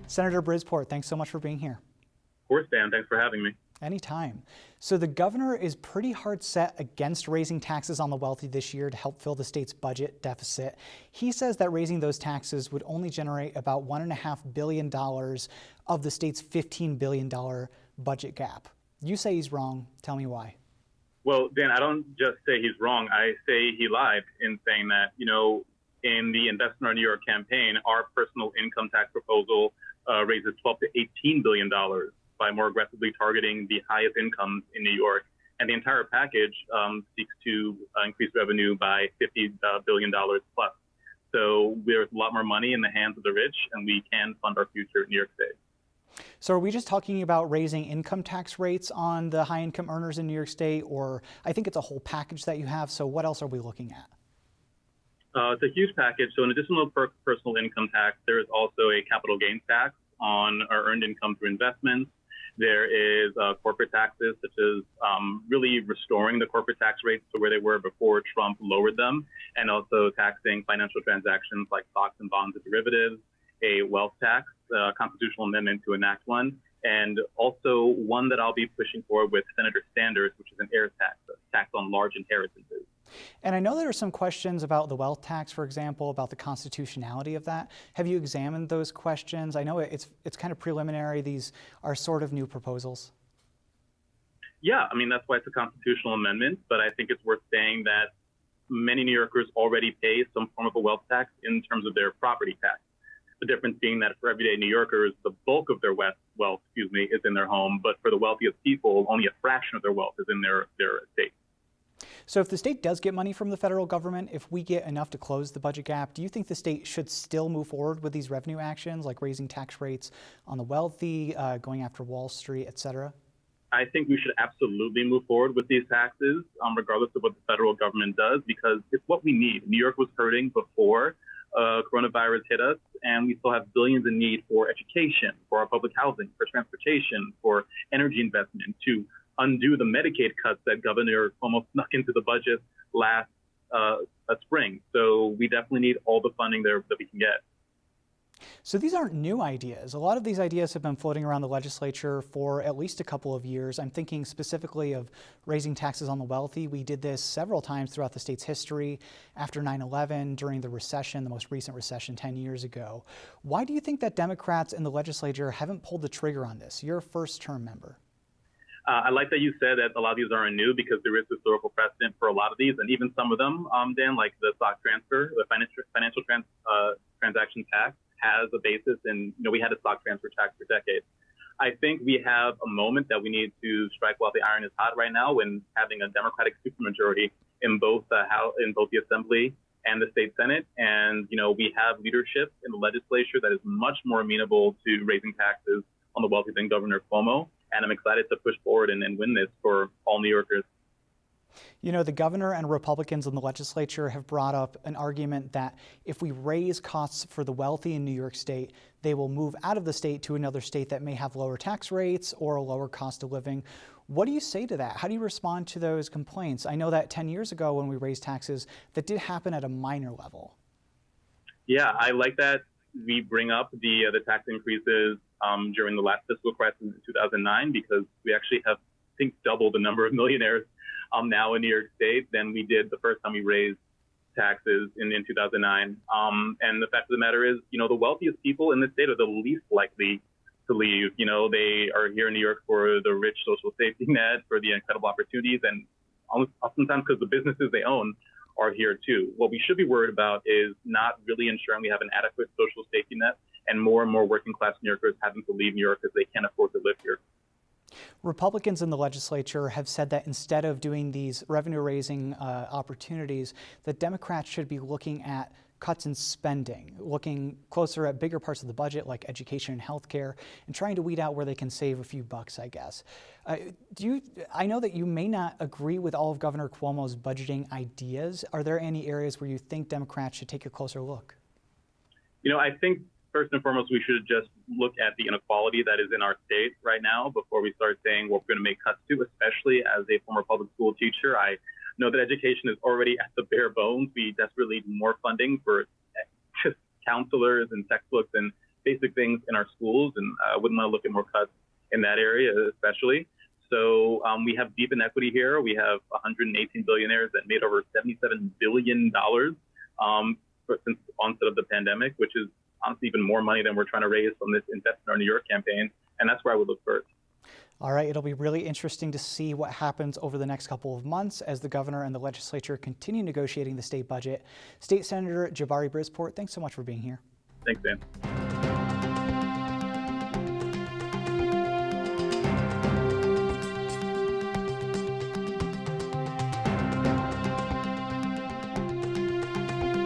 Senator Brisport, thanks so much for being here. Of course, Dan. Thanks for having me. Anytime. So the governor is pretty hard set against raising taxes on the wealthy this year to help fill the state's budget deficit. He says that raising those taxes would only generate about $1.5 billion of the state's $15 billion budget gap. You say he's wrong. Tell me why. Well, Dan, I don't just say he's wrong. I say he lied in saying that, in the Invest in Our New York campaign, our personal income tax proposal raises $12 to $18 billion by more aggressively targeting the highest incomes in New York. And the entire package seeks to increase revenue by $50 billion plus. So there's a lot more money in the hands of the rich, and we can fund our future in New York State. So are we just talking about raising income tax rates on the high income earners in New York State, or I think it's a whole package that you have. So what else are we looking at? It's a huge package. So in addition to personal income tax, there is also a capital gains tax on our earned income through investments. There is corporate taxes, such as really restoring the corporate tax rates to where they were before Trump lowered them, and also taxing financial transactions like stocks and bonds and derivatives, a wealth tax, constitutional amendment to enact one, and also one that I'll be pushing forward with Senator Sanders, which is an heirs tax, a tax on large inheritances. And I know there are some questions about the wealth tax, for example, about the constitutionality of that. Have you examined those questions? I know it's kind of preliminary. These are sort of new proposals. Yeah, that's why it's a constitutional amendment, but I think it's worth saying that many New Yorkers already pay some form of a wealth tax in terms of their property tax. The difference being that for everyday New Yorkers, the bulk of their wealth is in their home, but for the wealthiest people, only a fraction of their wealth is in their estate. So if the state does get money from the federal government, if we get enough to close the budget gap, do you think the state should still move forward with these revenue actions, like raising tax rates on the wealthy, going after Wall Street, et cetera? I think we should absolutely move forward with these taxes, regardless of what the federal government does, because it's what we need. New York was hurting before coronavirus hit us, and we still have billions in need for education, for our public housing, for transportation, for energy investment, to undo the Medicaid cuts that Governor Cuomo snuck into the budget last spring. So we definitely need all the funding there that we can get. So these aren't new ideas. A lot of these ideas have been floating around the legislature for at least a couple of years. I'm thinking specifically of raising taxes on the wealthy. We did this several times throughout the state's history after 9/11, during the recession, the most recent recession 10 years ago. Why do you think that Democrats in the legislature haven't pulled the trigger on this? You're a first-term member. I like that you said that a lot of these aren't new, because there is historical precedent for a lot of these, and even some of them, Dan, like the stock transfer, the financial transaction tax, has a basis in, we had a stock transfer tax for decades. I think we have a moment that we need to strike while the iron is hot right now, when having a Democratic supermajority in both the House, in both the Assembly and the state Senate. And, we have leadership in the legislature that is much more amenable to raising taxes on the wealthy than Governor Cuomo. And I'm excited to push forward and win this for all New Yorkers. The governor and Republicans in the legislature have brought up an argument that if we raise costs for the wealthy in New York State, they will move out of the state to another state that may have lower tax rates or a lower cost of living. What do you say to that? How do you respond to those complaints? I know that 10 years ago when we raised taxes, that did happen at a minor level. Yeah, I like that we bring up the tax increases during the last fiscal crisis in 2009, because we actually have, I think, double the number of millionaires now in New York State than we did the first time we raised taxes in 2009. And the fact of the matter is, the wealthiest people in the state are the least likely to leave. They are here in New York for the rich social safety net, for the incredible opportunities, and oftentimes because the businesses they own are here too. What we should be worried about is not really ensuring we have an adequate social safety net, and more working class New Yorkers having to leave New York because they can't afford to live here. Republicans in the legislature have said that instead of doing these revenue-raising opportunities, that Democrats should be looking at cuts in spending, looking closer at bigger parts of the budget like education and healthcare, and trying to weed out where they can save a few bucks, I guess. I know that you may not agree with all of Governor Cuomo's budgeting ideas. Are there any areas where you think Democrats should take a closer look? I think first and foremost, we should just look at the inequality that is in our state right now before we start saying what we're going to make cuts to, especially as a former public school teacher. I know that education is already at the bare bones. We desperately need more funding for just counselors and textbooks and basic things in our schools, and I wouldn't want to look at more cuts in that area, especially. So we have deep inequity here. We have 118 billionaires that made over $77 billion since the onset of the pandemic, which is honestly even more money than we're trying to raise from this Invest in Our New York campaign. And that's where I would look first. All right, it'll be really interesting to see what happens over the next couple of months as the governor and the legislature continue negotiating the state budget. State Senator Jabari Brisport, thanks so much for being here. Thanks, Dan.